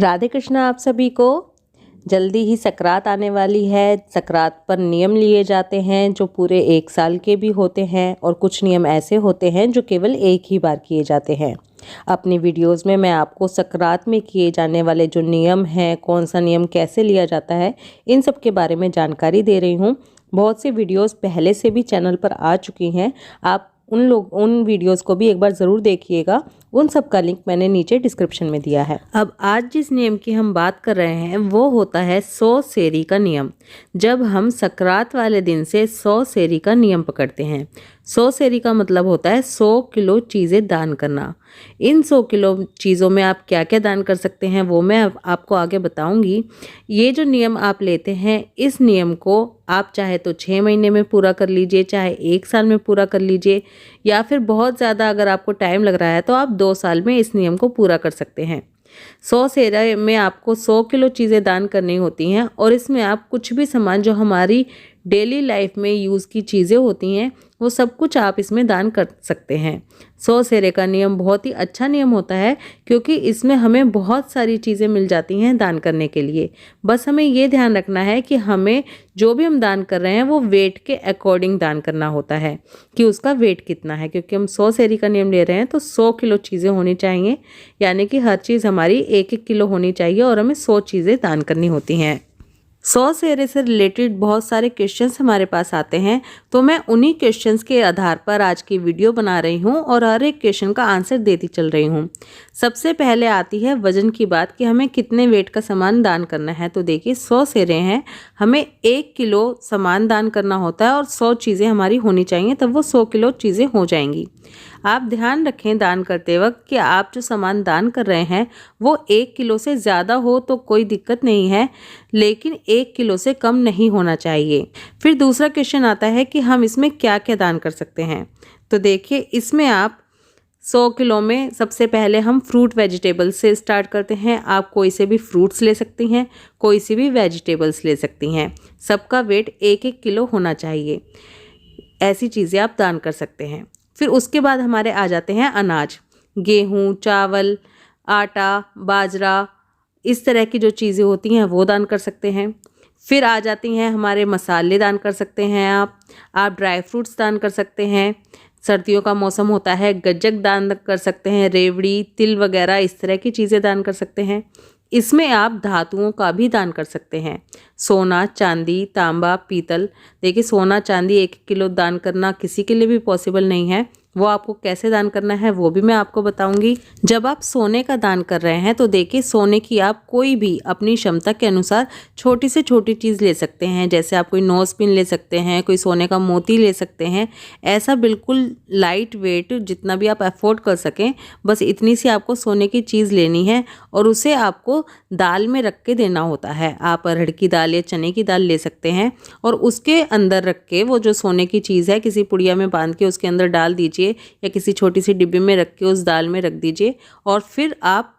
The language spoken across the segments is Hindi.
राधे कृष्ण आप सभी को। जल्दी ही सकरात आने वाली है। सकरात पर नियम लिए जाते हैं जो पूरे 1 साल के भी होते हैं और कुछ नियम ऐसे होते हैं जो केवल एक ही बार किए जाते हैं। अपनी वीडियोस में मैं आपको सकरात में किए जाने वाले जो नियम हैं, कौन सा नियम कैसे लिया जाता है, इन सब के बारे में जानकारी दे रही हूँ। बहुत सी वीडियोस पहले से भी चैनल पर आ चुकी हैं। आप उन वीडियोस को भी एक बार ज़रूर देखिएगा। उन सब का लिंक मैंने नीचे डिस्क्रिप्शन में दिया है। अब आज जिस नियम की हम बात कर रहे हैं वो होता है 100 सेरी का नियम। जब हम सकरात वाले दिन से 100 सेरी का नियम पकड़ते हैं। 100 सेरी का मतलब होता है 100 किलो चीज़ें दान करना। इन 100 किलो चीज़ों में आप क्या क्या दान कर सकते हैं वो मैं आपको आगे बताऊंगी। ये जो नियम आप लेते हैं, इस नियम को आप चाहे तो 6 महीने में पूरा कर लीजिए, चाहे 1 साल में पूरा कर लीजिए, या फिर बहुत ज़्यादा अगर आपको टाइम लग रहा है तो आप 2 साल में इस नियम को पूरा कर सकते हैं। 100 सेरा में आपको 100 किलो चीज़ें दान करनी होती हैं और इसमें आप कुछ भी सामान जो हमारी डेली लाइफ में यूज़ की चीज़ें होती हैं वो सब कुछ आप इसमें दान कर सकते हैं। 100 सेरे का नियम बहुत ही अच्छा नियम होता है क्योंकि इसमें हमें बहुत सारी चीज़ें मिल जाती हैं दान करने के लिए। बस हमें ये ध्यान रखना है कि हमें जो भी हम दान कर रहे हैं वो वेट के अकॉर्डिंग दान करना होता है कि उसका वेट कितना है, क्योंकि हम 100 सेरी का नियम ले रहे हैं तो 100 किलो चीज़ें होनी चाहिए, यानी कि हर चीज़ हमारी 1-1 किलो होनी चाहिए और हमें 100 चीज़ें दान करनी होती हैं। 100 सेरे से रिलेटेड बहुत सारे क्वेश्चंस हमारे पास आते हैं, तो मैं उन्हीं क्वेश्चंस के आधार पर आज की वीडियो बना रही हूं और हर एक क्वेश्चन का आंसर देती चल रही हूं। सबसे पहले आती है वजन की बात कि हमें कितने वेट का सामान दान करना है। तो देखिए 100 सेरे हैं, हमें 1 किलो सामान दान करना होता है और 100 चीज़ें हमारी होनी चाहिए, तब वो 100 किलो चीज़ें हो जाएंगी। आप ध्यान रखें दान करते वक्त कि आप जो सामान दान कर रहे हैं वो 1 किलो से ज़्यादा हो तो कोई दिक्कत नहीं है, लेकिन 1 किलो से कम नहीं होना चाहिए। फिर दूसरा क्वेश्चन आता है कि हम इसमें क्या क्या दान कर सकते हैं। तो देखिए इसमें आप 100 किलो में सबसे पहले हम फ्रूट वेजिटेबल्स से स्टार्ट करते हैं। आप कोई से भी फ्रूट्स ले सकती हैं, कोई सी भी वेजिटेबल्स ले सकती हैं। सबका वेट 1-1 किलो होना चाहिए। ऐसी चीज़ें आप दान कर सकते हैं। फिर उसके बाद हमारे आ जाते हैं अनाज, गेहूँ, चावल, आटा, बाजरा, इस तरह की जो चीज़ें होती हैं वो दान कर सकते हैं। फिर आ जाती हैं हमारे मसाले दान कर सकते हैं आप ड्राई फ्रूट्स दान कर सकते हैं। सर्दियों का मौसम होता है, गज्जक दान कर सकते हैं, रेवड़ी, तिल वगैरह इस तरह की चीज़ें दान कर सकते हैं। इसमें आप धातुओं का भी दान कर सकते हैं, सोना, चांदी, तांबा, पीतल। देखिए सोना चांदी 1 किलो दान करना किसी के लिए भी पॉसिबल नहीं है, वो आपको कैसे दान करना है वो भी मैं आपको बताऊंगी। जब आप सोने का दान कर रहे हैं तो देखिए सोने की आप कोई भी अपनी क्षमता के अनुसार छोटी से छोटी चीज़ ले सकते हैं, जैसे आप कोई नोज पिन ले सकते हैं, कोई सोने का मोती ले सकते हैं। ऐसा बिल्कुल लाइट वेट जितना भी आप अफोर्ड कर सकें, बस इतनी सी आपको सोने की चीज़ लेनी है और उसे आपको दाल में रख के देना होता है। आप अरहर की दाल या चने की दाल ले सकते हैं और उसके अंदर रख के वो जो सोने की चीज़ है किसी पुड़िया में बांध के उसके अंदर डाल दीजिए या किसी छोटी सी डिब्बी में रख के उस दाल में रख दीजिए और फिर आप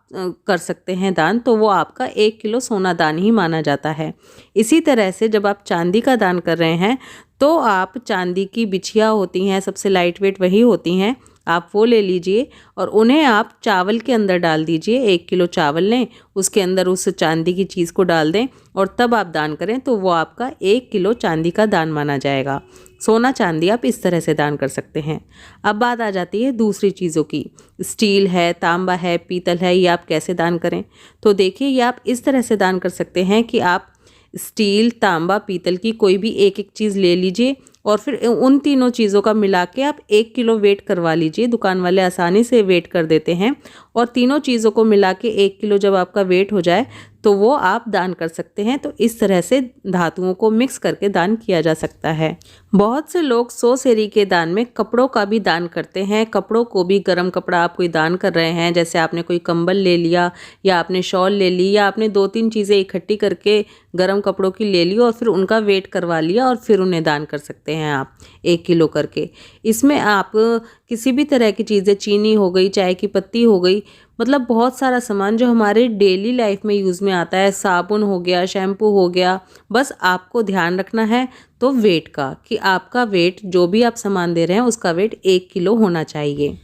कर सकते हैं दान। तो वो आपका 1 किलो सोना दान ही माना जाता है। इसी तरह से जब आप चांदी का दान कर रहे हैं तो आप चांदी की बिछिया होती हैं, सबसे लाइट वेट वही होती हैं, आप वो ले लीजिए और उन्हें आप चावल के अंदर डाल दीजिए। 1 किलो चावल लें, उसके अंदर उस चांदी की चीज़ को डाल दें और तब आप दान करें तो वो आपका 1 किलो चांदी का दान माना जाएगा। सोना चांदी आप इस तरह से दान कर सकते हैं। अब बात आ जाती है दूसरी चीज़ों की। स्टील है, तांबा है, पीतल है, ये आप कैसे दान करें। तो देखिए ये आप इस तरह से दान कर सकते हैं कि आप स्टील, तांबा, पीतल की कोई भी 1-1 चीज़ ले लीजिए और फिर उन तीनों चीज़ों का मिला के आप 1 किलो वेट करवा लीजिए। दुकान वाले आसानी से वेट कर देते हैं और तीनों चीज़ों को मिला के 1 किलो जब आपका वेट हो जाए तो वो आप दान कर सकते हैं। तो इस तरह से धातुओं को मिक्स करके दान किया जा सकता है। बहुत से लोग 100 सेरी के दान में कपड़ों का भी दान करते हैं। कपड़ों को भी, गर्म कपड़ा आप कोई दान कर रहे हैं, जैसे आपने कोई कंबल ले लिया या आपने शॉल ले ली या आपने 2-3 चीज़ें इकट्ठी करके गर्म कपड़ों की ले ली और फिर उनका वेट करवा लिया और फिर उन्हें दान कर सकते हैं आप 1 किलो करके। इसमें आप किसी भी तरह की चीज़ें, चीनी हो गई, चाय की पत्ती हो गई, मतलब बहुत सारा सामान जो हमारे डेली लाइफ में यूज़ में आता है, साबुन हो गया, शैम्पू हो गया, बस आपको ध्यान रखना है तो वेट का, कि आपका वेट जो भी आप सामान दे रहे हैं उसका वेट 1 किलो होना चाहिए।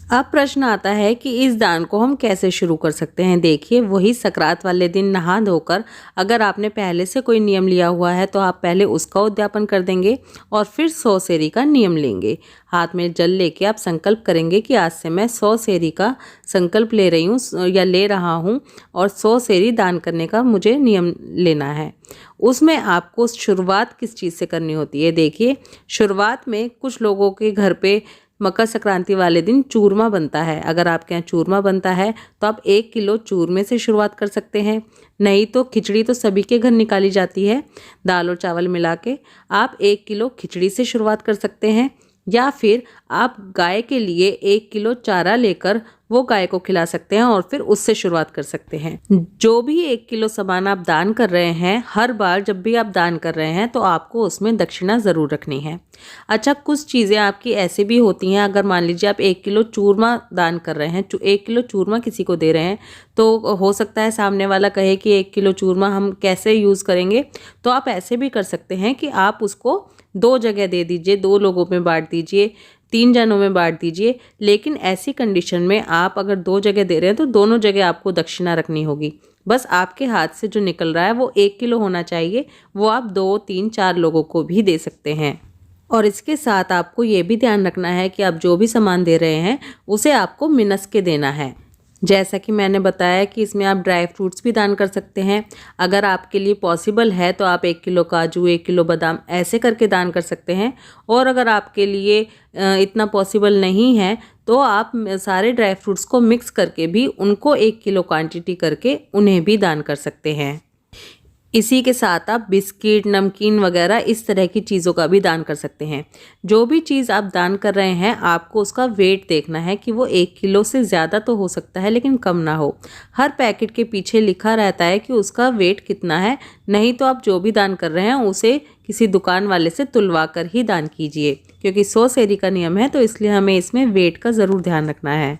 अब प्रश्न आता है कि इस दान को हम कैसे शुरू कर सकते हैं। देखिए, वही सकरात वाले दिन नहा धोकर, अगर आपने पहले से कोई नियम लिया हुआ है तो आप पहले उसका उद्यापन कर देंगे और फिर 100 सेरी का नियम लेंगे। हाथ में जल लेके आप संकल्प करेंगे कि आज से मैं 100 सेरी का संकल्प ले रही हूँ या ले रहा हूँ और 100 सेरी दान करने का मुझे नियम लेना है। उसमें आपको शुरुआत किस चीज़ से करनी होती है। देखिए, शुरुआत में कुछ लोगों के घर पे मकर संक्रांति वाले दिन चूरमा बनता है। अगर आपके यहाँ चूरमा बनता है तो आप 1 किलो चूरमे से शुरुआत कर सकते हैं। नहीं तो खिचड़ी तो सभी के घर निकाली जाती है, दाल और चावल मिला के। आप 1 किलो खिचड़ी से शुरुआत कर सकते हैं, या फिर आप गाय के लिए 1 किलो चारा लेकर वो गाय को खिला सकते हैं और फिर उससे शुरुआत कर सकते हैं। जो भी 1 किलो सामान आप दान कर रहे हैं, हर बार जब भी आप दान कर रहे हैं तो आपको उसमें दक्षिणा ज़रूर रखनी है। अच्छा, कुछ चीज़ें आपकी ऐसे भी होती हैं, अगर मान लीजिए आप 1 किलो चूरमा दान कर रहे हैं, 1 किलो चूरमा किसी को दे रहे हैं, तो हो सकता है सामने वाला कहे कि 1 किलो चूरमा हम कैसे यूज़ करेंगे। तो आप ऐसे भी कर सकते हैं कि आप उसको 2 जगह दे दीजिए, 2 लोगों में बांट दीजिए, 3 जनों में बांट दीजिए। लेकिन ऐसी कंडीशन में आप अगर 2 जगह दे रहे हैं तो दोनों जगह आपको दक्षिणा रखनी होगी। बस आपके हाथ से जो निकल रहा है वो 1 किलो होना चाहिए, वो आप 2, 3, 4 लोगों को भी दे सकते हैं। और इसके साथ आपको ये भी ध्यान रखना है कि आप जो भी सामान दे रहे हैं उसे आपको मिनस के देना है। जैसा कि मैंने बताया कि इसमें आप ड्राई फ्रूट्स भी दान कर सकते हैं। अगर आपके लिए पॉसिबल है तो आप 1 किलो काजू, 1 किलो बादाम ऐसे करके दान कर सकते हैं। और अगर आपके लिए इतना पॉसिबल नहीं है तो आप सारे ड्राई फ्रूट्स को मिक्स करके भी उनको 1 किलो क्वांटिटी करके उन्हें भी दान कर सकते हैं। इसी के साथ आप बिस्किट, नमकीन वगैरह इस तरह की चीज़ों का भी दान कर सकते हैं। जो भी चीज़ आप दान कर रहे हैं आपको उसका वेट देखना है कि वो 1 किलो से ज़्यादा तो हो सकता है लेकिन कम ना हो। हर पैकेट के पीछे लिखा रहता है कि उसका वेट कितना है। नहीं तो आप जो भी दान कर रहे हैं उसे किसी दुकान वाले से तुलवा कर ही दान कीजिए, क्योंकि 100 सेरी का नियम है तो इसलिए हमें इसमें वेट का ज़रूर ध्यान रखना है।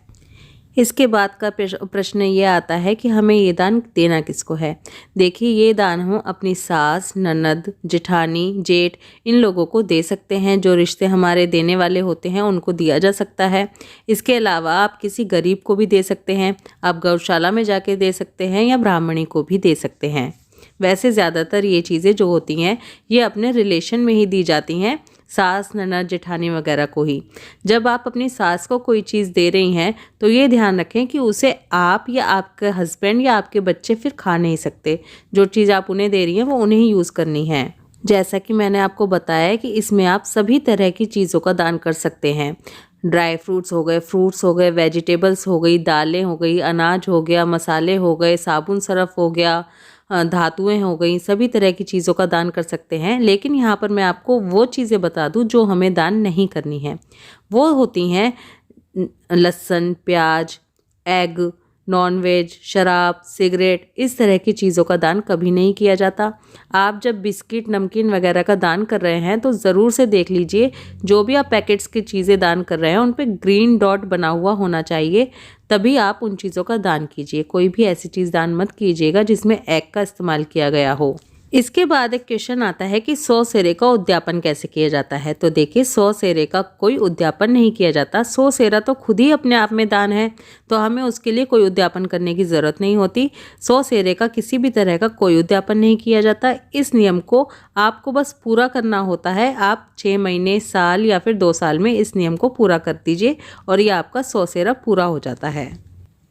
इसके बाद का प्रश्न ये आता है कि हमें ये दान देना किसको है। देखिए, ये दान हम अपनी सास, ननद, जेठानी, जेठ इन लोगों को दे सकते हैं। जो रिश्ते हमारे देने वाले होते हैं उनको दिया जा सकता है। इसके अलावा आप किसी गरीब को भी दे सकते हैं, आप गौशाला में जाके दे सकते हैं या ब्राह्मणी को भी दे सकते हैं। वैसे ज़्यादातर ये चीज़ें जो होती हैं ये अपने रिलेशन में ही दी जाती हैं, सास, ननद, जेठानी वगैरह को ही। जब आप अपनी सास को कोई चीज़ दे रही हैं तो ये ध्यान रखें कि उसे आप या आपके हस्बैंड या आपके बच्चे फिर खा नहीं सकते। जो चीज़ आप उन्हें दे रही हैं वो उन्हें ही यूज़ करनी है। जैसा कि मैंने आपको बताया कि इसमें आप सभी तरह की चीज़ों का दान कर सकते हैं। ड्राई फ्रूट्स हो गए, फ्रूट्स हो गए, वेजिटेबल्स हो गई, दालें हो गई, अनाज हो गया, मसाले हो गए, साबुन सरफ हो गया, धातुएं हो गई, सभी तरह की चीज़ों का दान कर सकते हैं। लेकिन यहाँ पर मैं आपको वो चीज़ें बता दूँ जो हमें दान नहीं करनी है। वो होती हैं लहसुन, प्याज, एग, नॉनवेज, शराब, सिगरेट, इस तरह की चीज़ों का दान कभी नहीं किया जाता। आप जब बिस्किट, नमकीन वगैरह का दान कर रहे हैं तो ज़रूर से देख लीजिए जो भी आप पैकेट्स की चीज़ें दान कर रहे हैं उन पे ग्रीन डॉट बना हुआ होना चाहिए, तभी आप उन चीज़ों का दान कीजिए। कोई भी ऐसी चीज़ दान मत कीजिएगा जिसमें एग का इस्तेमाल किया गया हो। इसके बाद एक क्वेश्चन आता है कि 100 सेरे का उद्यापन कैसे किया जाता है। तो देखिए, 100 सेरे का कोई उद्यापन नहीं किया जाता। 100 सेरा तो खुद ही अपने आप में दान है, तो हमें उसके लिए कोई उद्यापन करने की ज़रूरत नहीं होती। 100 सेरे का किसी भी तरह का कोई उद्यापन नहीं किया जाता। इस नियम को आपको बस पूरा करना होता है। आप 6 महीने, साल या फिर 2 साल में इस नियम को पूरा कर दीजिए और ये आपका 100 सेरा पूरा हो जाता है।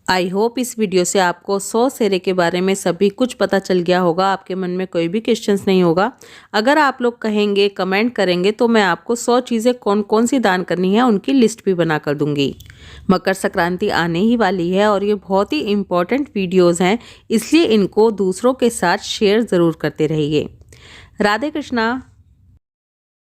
आई होप इस वीडियो से आपको 100 सेरे के बारे में सभी कुछ पता चल गया होगा, आपके मन में कोई भी क्वेश्चंस नहीं होगा। अगर आप लोग कहेंगे, कमेंट करेंगे तो मैं आपको 100 चीज़ें कौन कौन सी दान करनी है उनकी लिस्ट भी बना कर दूंगी। मकर संक्रांति आने ही वाली है और ये बहुत ही इम्पॉर्टेंट वीडियोज़ हैं, इसलिए इनको दूसरों के साथ शेयर ज़रूर करते रहिए। राधे कृष्णा।